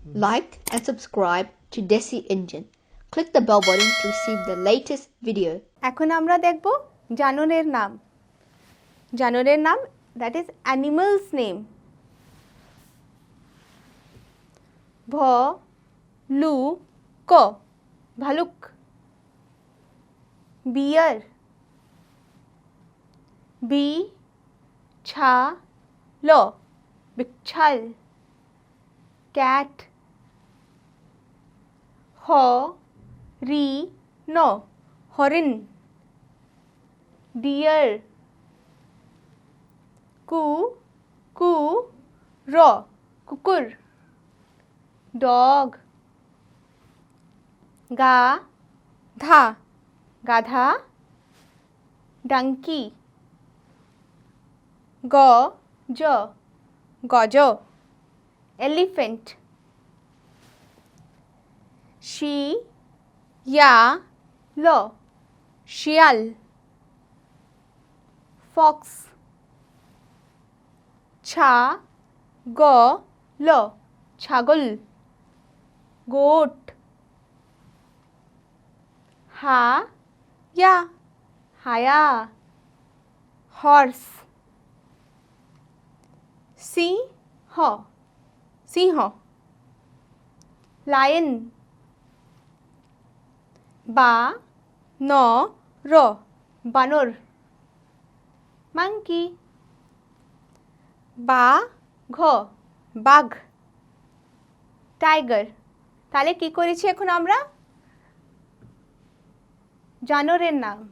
Like and subscribe to Desi Engine. Click the bell button to receive the latest video. এখন আমরা দেখব জানোয়ারের নাম। জানোয়ারের নাম, that is animal's name. ভ-লু-ক ভালুক। বিয়ার। বি-ছা-ল বিচ্ছাল। ক্যাট। হ-রি-ন হরিণ। ডিয়ার। কু-কু-র কুকুর। ডগ। গা-ধা গাধা। ডাঙ্কি। গ-জ গজ। এলিফ্যান্ট। শি-য়া-ল শিয়াল। ফক্স। ছা-গ-ল ছাগল। গোট। হা-ইয়া হায়া হর্স। সিংহ সিংহ। লায়ন। বা-ন-র বানর। মাঙ্কি। বা-ঘ বাঘ। টাইগার। তাহলে কি করেছি এখন আমরা? জানোয়ারের নাম।